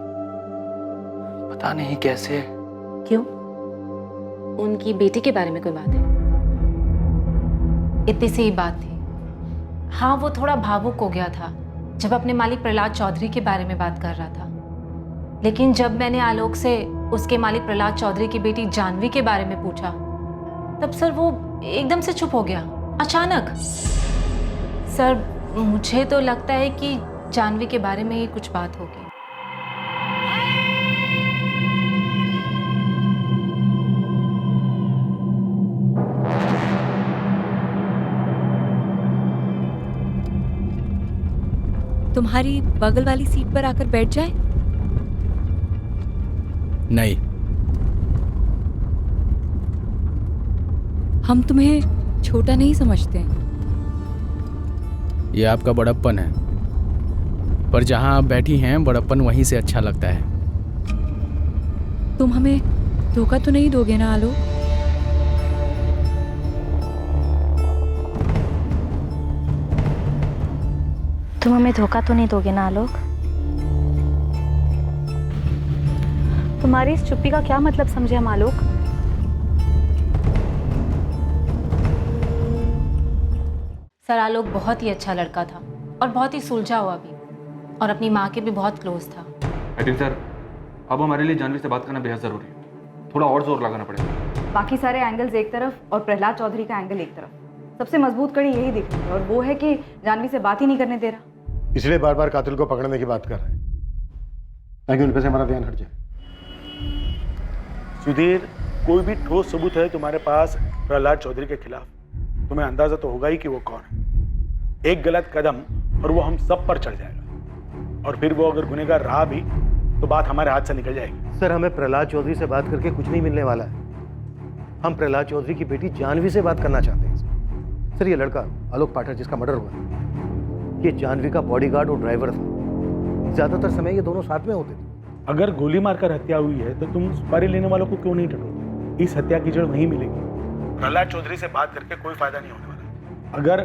पता नहीं कैसे। क्यों? उनकी बेटी के बारे में कोई बात है? इतनी सी ही बात थी। हाँ, वो थोड़ा भावुक हो गया था जब अपने मालिक प्रहलाद चौधरी के बारे में बात कर रहा था, लेकिन जब मैंने आलोक से उसके मालिक प्रहलाद चौधरी की बेटी जानवी के बारे में पूछा तब सर वो एकदम से चुप हो गया, अचानक। सर, मुझे तो लगता है कि जानवी के बारे में ही कुछ बात होगी। तुम्हारी बगल वाली सीट पर आकर बैठ जाए? नहीं। हम तुम्हें छोटा नहीं समझते। ये आपका बड़प्पन है, पर जहां आप बैठी हैं बड़प्पन वहीं से अच्छा लगता है। तुम हमें धोखा तो नहीं दोगे ना आलोक? तुम हमें धोखा तो नहीं दोगे ना आलोक? तुम्हारी इस चुप्पी का क्या मतलब समझे हम आलोक? सर, आलोक बहुत ही अच्छा लड़का था और बहुत ही सुलझा हुआ भी, और अपनी माँ के भी बहुत क्लोज था। एडिल सर, अब हमारे लिए जानवी से बात करना बेहद जरूरी है। थोड़ा और जोर लगाना पड़ेगा। बाकी सारे एंगल्स एक तरफ और प्रहलाद चौधरी का एंगल एक तरफ। सबसे मजबूत कड़ी यही दिख रही है, और वो है कि जानवी से बात ही नहीं करने दे रहा। इसलिए बार बार कातिल को पकड़ने की बात कर रहे हैं ताकि उन पे से हमारा ध्यान हट जाए। सुधीर, कोई भी ठोस सबूत है तुम्हारे पास प्रहलाद चौधरी के खिलाफ, तुम्हें अंदाजा तो होगा ही कि वो कौन है। एक गलत कदम और वो हम सब पर चढ़ जाएगा, और फिर वो अगर गुनहगार रहा भी तो बात हमारे हाथ से निकल जाएगी। सर, हमें प्रहलाद चौधरी से बात करके कुछ नहीं मिलने वाला है। हम प्रहलाद चौधरी की बेटी जानवी से बात करना चाहते हैं। सर, ये लड़का आलोक पाठक जिसका मर्डर हुआ, ये जानवी का बॉडीगार्ड और ड्राइवर था। ज्यादातर समय ये दोनों साथ में होते थे। अगर गोली मारकर हत्या हुई है तो तुम सुपारी लेने वालों को क्यों नहीं टटोलते? इस हत्या की जड़ वहीं मिलेगी। प्रहलाद चौधरी से बात करके कोई फायदा नहीं होने वाला। अगर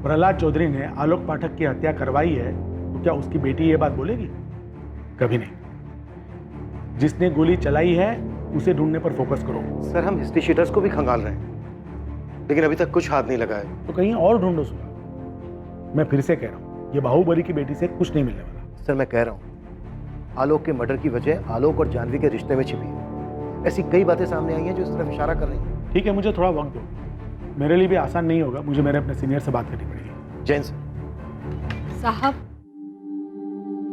प्रहलाद चौधरी ने आलोक पाठक की हत्या करवाई है तो क्या उसकी बेटी ये बात बोलेगी? कभी नहीं। जिसने गोली चलाई है उसे ढूंढने पर फोकस करो। सर, हम हिस्ट्री शीटर्स को भी खंगाल रहे हैं, लेकिन अभी तक कुछ हाथ नहीं लगा है। तो कहीं और ढूंढो सुना। मैं फिर से कह रहा हूँ, ये बाहुबली की बेटी से कुछ नहीं मिलने वाला। सर, मैं कह रहा हूँ, आलोक के मर्डर की वजह आलोक और जानवी के रिश्ते में छिपी है। ऐसी कई बातें सामने आई हैं जो इस तरफ इशारा कर रही हैं। ठीक है, मुझे थोड़ा वक्त दो। मेरे लिए भी आसान नहीं होगा, मुझे मेरे अपने सीनियर से बात करनी पड़ेगी। जैन सर। साहब,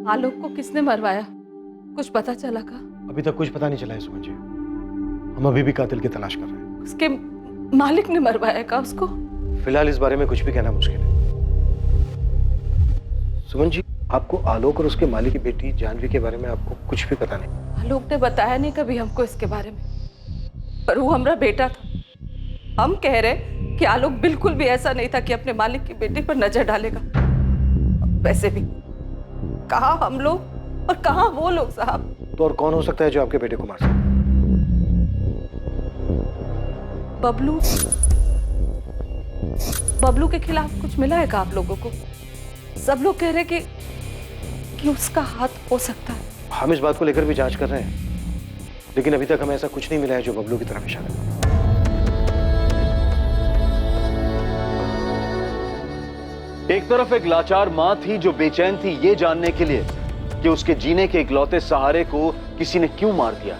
आलोक को किसने मरवाया, कुछ पता चला का? अभी तक कुछ पता नहीं चला है सुमन जी। हम अभी भी कातिल की तलाश कर रहे हैं। उसके मालिक ने मरवाया का उसको? फिलहाल इस बारे में कुछ भी कहना मुश्किल है। सुमन जी, आपको आलोक और उसके मालिक की बेटी जानवी के बारे में आपको कुछ भी पता नहीं? आलोक ने बताया नहीं कभी हमको इसके बारे में, पर वो हमारा बेटा था। हम कह रहे कि आलोक बिल्कुल भी ऐसा नहीं था कि अपने मालिक की बेटी पर नजर डालेगा। वैसे भी कहाँ हम लोग और कहाँ वो लोग साहब। तो और कौन हो सकता है जो आपके बेटे को मार सकता है? बबलू। बबलू के खिलाफ कुछ मिला है क्या आप लोगों को? सब लोग कह रहे कि उसका हाथ हो सकता है। हम इस बात को लेकर भी जांच कर रहे हैं, लेकिन अभी तक हमें ऐसा कुछ नहीं मिला है जो बबलू की तरफ इशारा करे। एक तरफ एक लाचार मां थी जो बेचैन थी ये जानने के लिए कि उसके जीने के इकलौते सहारे को किसी ने क्यों मार दिया,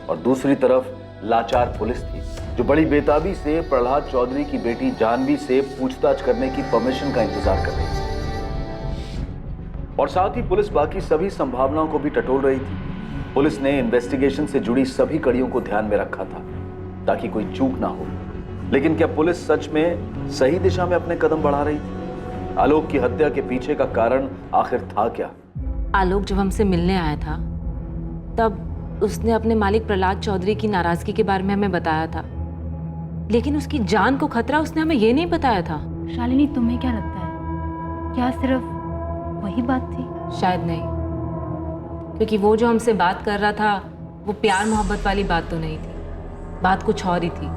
और दूसरी तरफ लाचार पुलिस थी जो बड़ी बेताबी से प्रहलाद चौधरी की बेटी जानवी से पूछताछ करने की परमिशन का इंतजार कर रही थी। और साथ ही पुलिस बाकी सभी संभावनाओं को भी टटोल रही थी। पुलिस ने इन्वेस्टिगेशन से जुड़ी सभी कड़ियों को ध्यान में रखा था ताकि कोई चूक ना हो। लेकिन क्या पुलिस सच में सही दिशा में अपने कदम बढ़ा रही थी? आलोक की हत्या के पीछे का कारण आखिर था क्या? आलोक जब हमसे मिलने आया था तब उसने अपने मालिक प्रहलाद चौधरी की नाराजगी के बारे में हमें बताया था, लेकिन उसकी जान को खतरा उसने हमें ये नहीं बताया था। शालिनी, तुम्हें क्या लगता है, क्या सिर्फ वही बात थी? शायद नहीं, क्योंकि वो जो हमसे बात कर रहा था वो प्यार मोहब्बत वाली बात तो नहीं थी, बात कुछ और ही थी।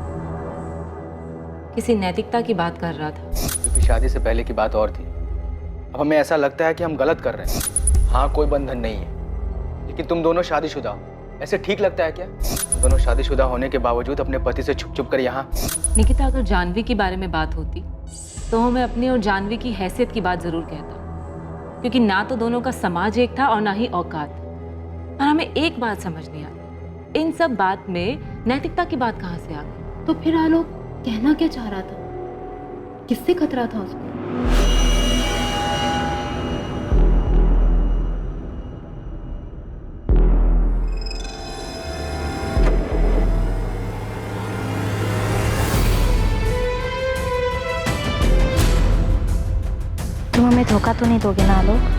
किसी नैतिकता की बात कर रहा था। क्योंकि शादी से पहले की बात और थी। अब हमें ऐसा लगता है कि हम गलत कर रहे हैं। हाँ, कोई बंधन नहीं है, लेकिन तुम दोनों शादीशुदा हो, ऐसे ठीक लगता है क्या? दोनों शादीशुदा होने के बावजूद अपने पति से छुप छुप कर यहाँ। निकिता, अगर जानवी की बारे में बात होती तो मैं अपनी और जानवी की हैसियत की बात जरूर कहता, क्योंकि ना तो दोनों का समाज एक था और ना ही औकात। और हमें एक बात समझ नहीं आई, इन सब बात में नैतिकता की बात कहाँ से आ गई? तो फिर आलोक कहना क्या चाह रहा था? किससे खतरा था उसको? तुम हमें धोखा तो नहीं दोगे ना आलोक?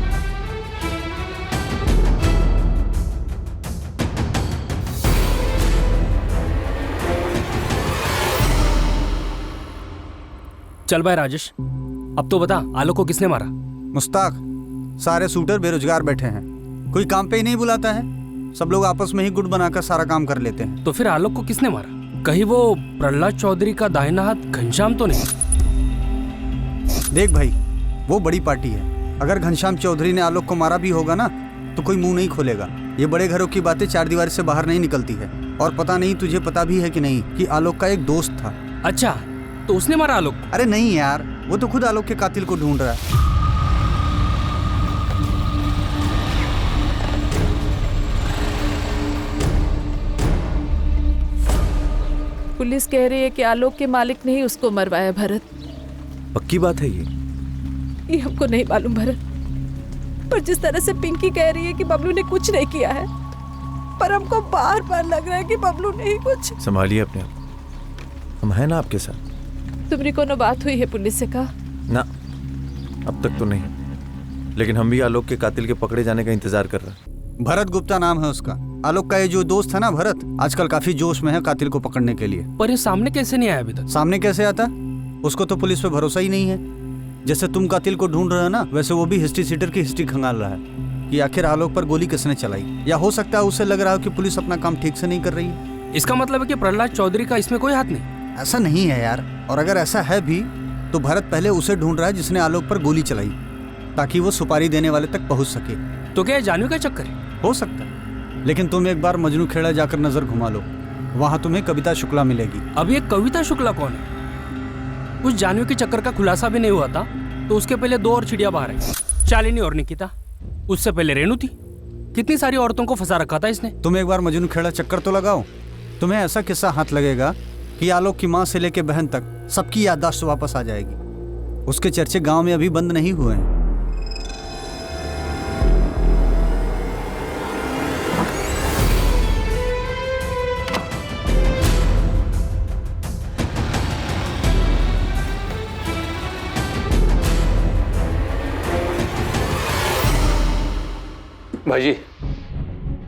चल भाई राजेश, अब तो बता, आलोक को किसने मारा? मुस्ताक, सारे शूटर बेरोजगार बैठे हैं, कोई काम पे ही नहीं बुलाता है। सब लोग आपस में ही गुट बनाकर सारा काम कर लेते हैं। तो फिर आलोक को किसने मारा? कहीं वो प्रहलाद चौधरी का दाहिना हाथ घनश्याम तो नहीं? देख भाई, वो बड़ी पार्टी है। अगर घनश्याम चौधरी ने आलोक को मारा भी होगा ना तो कोई मुंह नहीं खोलेगा। ये बड़े घरों की बातें चार दीवार से बाहर नहीं निकलती है। और पता नहीं तुझे पता भी है कि नहीं कि आलोक का एक दोस्त था। अच्छा, तो उसने मारा आलोक? अरे नहीं यार, वो तो खुद आलोक के कातिल को ढूंढ रहा है। पुलिस कह रही है कि आलोक के मालिक ने ही उसको मरवाया। भरत, पक्की बात है ये हमको नहीं मालूम भरत, पर जिस तरह से पिंकी कह रही है कि बबलू ने कुछ नहीं किया है, पर हमको बार बार लग रहा है कि बबलू नहीं कुछ। संभालिए अपने आप, हम हैं ना आपके साथ। तुम्हारी कोनो बात हुई है पुलिस से? कहा ना, अब तक तो नहीं, लेकिन हम भी आलोक के कातिल के पकड़े जाने का इंतजार कर रहे हैं। भरत गुप्ता नाम है उसका। आलोक का ये जो दोस्त है ना भरत, आजकल काफी जोश में है कातिल को पकड़ने के लिए। पर ये सामने कैसे नहीं आया अभी तक? सामने कैसे आता? उसको तो पुलिस पे भरोसा ही नहीं है। जैसे तुम कातिल को ढूंढ रहे हो ना, वैसे वो भी हिस्ट्री सीटर की हिस्ट्री खंगाल रहा है कि आखिर आलोक पर गोली किसने चलाई। या हो सकता है उसे लग रहा हो कि पुलिस अपना काम ठीक से नहीं कर रही है। इसका मतलब है कि प्रहलाद चौधरी का इसमें कोई हाथ नहीं? ऐसा नहीं है यार, और अगर ऐसा है भी तो भरत पहले उसे ढूंढ रहा है जिसने आलोक पर गोली चलाई, ताकि वो सुपारी देने वाले तक पहुंच सके। तो क्या जानवी का चक्कर है? हो सकता है, लेकिन तुम एक बार मजनू खेड़ा जाकर नजर घुमा लो, वहां तुम्हें कविता शुक्ला मिलेगी। अब ये कविता शुक्ला कौन है? उस जानवी के चक्कर का खुलासा भी नहीं हुआ था तो उसके पहले 2 और चिड़िया बाहर आई, शालिनी और निकिता। उससे पहले रेणु थी। कितनी सारी औरतों को फंसा रखा था इसने। तुम एक बार मजनू खेड़ा चक्कर तो लगाओ, तुम्हें ऐसा किस्सा हाथ लगेगा कि आलोक की माँ से लेके बहन तक सबकी याददाश्त वापस आ जाएगी। उसके चर्चे गांव में अभी बंद नहीं हुए हैं। भाई जी,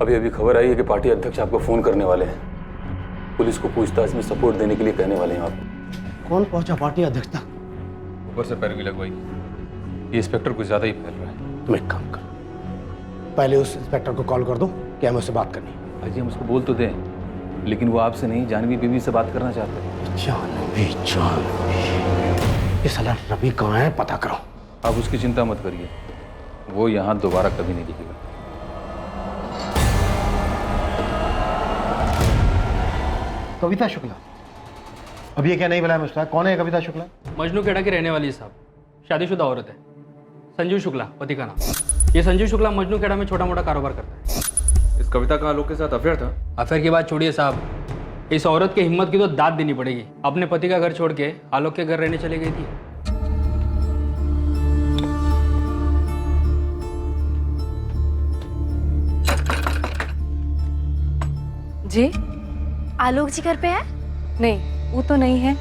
अभी अभी खबर आई है कि पार्टी अध्यक्ष आपको फोन करने वाले हैं। पुलिस को पूछताछ में सपोर्ट देने के लिए कहने वाले हैं आपको। कौन पहुंचा पार्टी अध्यक्ष तक? ऊपर से पैरवी लगवाई। ये इंस्पेक्टर कुछ ज्यादा ही फैल रहा है। तुम एक काम कर, पहले उस इंस्पेक्टर को कॉल कर दो कि हमें उससे बात करनी है। भाई जी, हम उसको बोल तो दें, लेकिन वो आपसे नहीं जानवी बीवी से बात करना चाहते हैं। जानवी, ये साला रवि कहाँ है, पता करो। आप उसकी चिंता मत करिए, वो यहाँ दोबारा कभी नहीं दिखेगा। कविता शुक्ला? अब ये क्या नहीं बुलाया मुझे? कौन है कविता शुक्ला? मजनू खेड़ा की रहने वाली है साहब, शादीशुदा औरत है। संजीव शुक्ला पति का नाम। ये संजीव शुक्ला मजनू खेड़ा में छोटा मोटा कारोबार करता है। इस कविता का आलोक के साथ अफेयर था? अफेयर की बात छोड़िए साहब, इस औरत की हिम्मत की तो दाद देनी पड़ेगी। अपने पति का घर छोड़ के आलोक के घर रहने चली गई थी। जी, आलोक जी घर पे है? नहीं, वो तो नहीं है।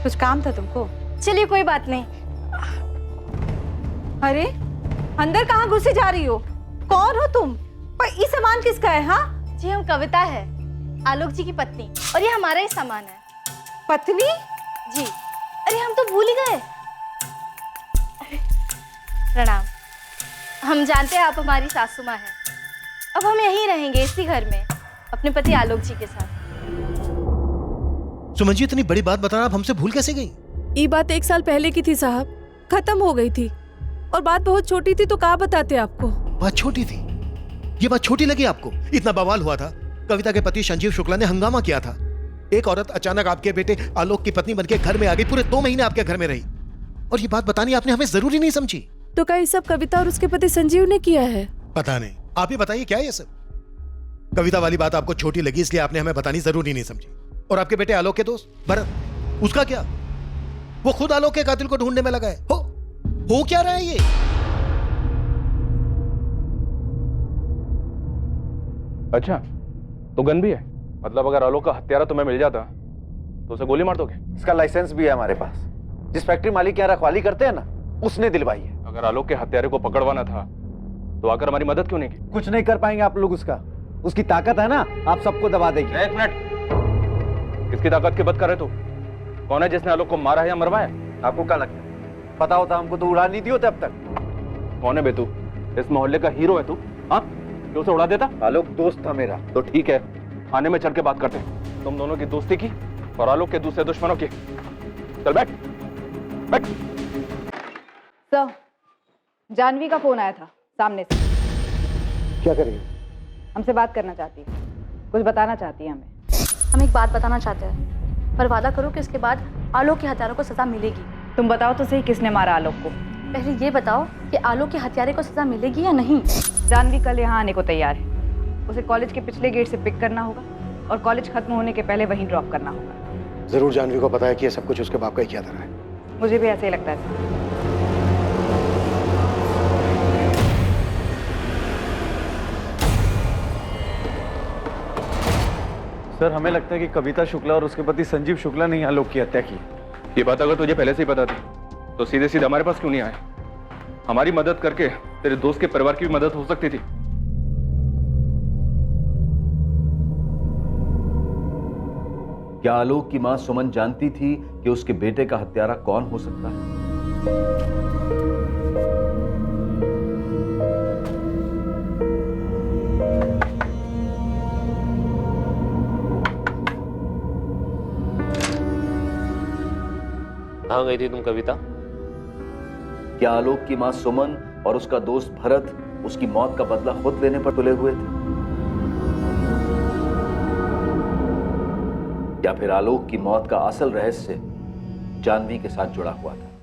कुछ काम था तुमको? चलिए कोई बात नहीं। अरे अंदर कहाँ घुसे जा रही हो? कौन हो तुम? पर ये सामान किसका है? हाँ जी, हम कविता है, आलोक जी की पत्नी, और ये हमारा ही सामान है। पत्नी? जी। अरे हम तो भूल ही गए। प्रणाम। हम जानते हैं आप हमारी सासू माँ हैं। अब हम यहीं रहेंगे इसी घर में अपने पति आलोक जी के साथ। सुमन जी, इतनी बड़ी बात बताना आप हमसे भूल कैसे गई? ये बात 1 साल पहले की थी साहब, खत्म हो गई थी। और बात बहुत छोटी थी तो कहाँ बताते आपको। बात छोटी थी? ये बात छोटी लगी आपको? इतना बवाल हुआ था, कविता के पति संजीव शुक्ला ने हंगामा किया था। एक औरत अचानक आपके बेटे आलोक की पत्नी बनके घर में आ गई, पूरे 2 महीने आपके घर में रही, और ये बात बतानी आपने हमें जरूरी नहीं समझी? तो क्या ये सब कविता और उसके पति संजीव ने किया है? पता नहीं, आप ही बताइए क्या ये सब? कविता वाली बात आपको छोटी लगी इसलिए आपने हमें बतानी जरूरी नहीं समझी। और आपके बेटे आलोक के दोस्त भरत, उसका क्या? वो खुद आलोक के कातिल को ढूंढने में लगा है। हो क्या रहा है ये? अच्छा, तो गन भी है? मतलब अगर आलोक का हत्यारा तुम्हें मिल जाता तो उसे गोली मार दोगे? इसका लाइसेंस भी है हमारे पास। जिस फैक्ट्री मालिक यहाँ रखवाली करते हैं ना, उसने दिलवाई है। अगर आलोक के हत्यारे को पकड़वाना था तो आकर हमारी मदद क्यों नहीं की? कुछ नहीं कर पाएंगे आप लोग उसका। उसकी ताकत है ना, आप सबको दबा देगी। एक मिनट, किसकी ताकत की बात कर रहे तू? कौन है जिसने आलोक को मारा है या मरवाया? आपको क्या लगता है? पता होता हमको तो उड़ा नहीं दी होते अब तक। कौन है बे तू? इस मोहल्ले का हीरो है तू? हाँ, जो उसे उड़ा देता? आलोक दोस्त था मेरा। तो ठीक है, थाने में चढ़ के बात करते हैं। तुम दोनों की दोस्ती की और आलोक के दूसरे दुश्मनों की। चल बैठ बैठ। सर, जानवी का फोन आया था सामने से। क्या करेंगे? हमसे बात करना चाहती है, कुछ बताना चाहती है हमें। हम एक बात बताना चाहते हैं, पर वादा करो कि उसके बाद आलोक के हत्यारों को सजा मिलेगी। तुम बताओ तो सही, किसने मारा आलोक को? पहले ये बताओ कि आलोक के हत्यारे को सजा मिलेगी या नहीं। जानवी कल यहाँ आने को तैयार है। उसे कॉलेज के पिछले गेट से पिक करना होगा और कॉलेज खत्म होने के पहले वहीं ड्रॉप करना होगा। जरूर जानवी को पता है कि ये सब कुछ उसके बाप का ही किया था। मुझे भी ऐसे ही लगता है। सर हमें लगता है कि कविता शुक्ला और उसके पति संजीव शुक्ला ने आलोक की हत्या की। ये बात अगर तुझे पहले से ही पता थी तो सीधे सीधे हमारे पास क्यों नहीं आए? हमारी मदद करके तेरे दोस्त के परिवार की भी मदद हो सकती थी। क्या आलोक की मां सुमन जानती थी कि उसके बेटे का हत्यारा कौन हो सकता है? कहाँ गई थी तुम कविता? क्या आलोक की मां सुमन और उसका दोस्त भरत उसकी मौत का बदला खुद लेने पर तुले हुए थे? या फिर आलोक की मौत का असल रहस्य जानवी के साथ जुड़ा हुआ था?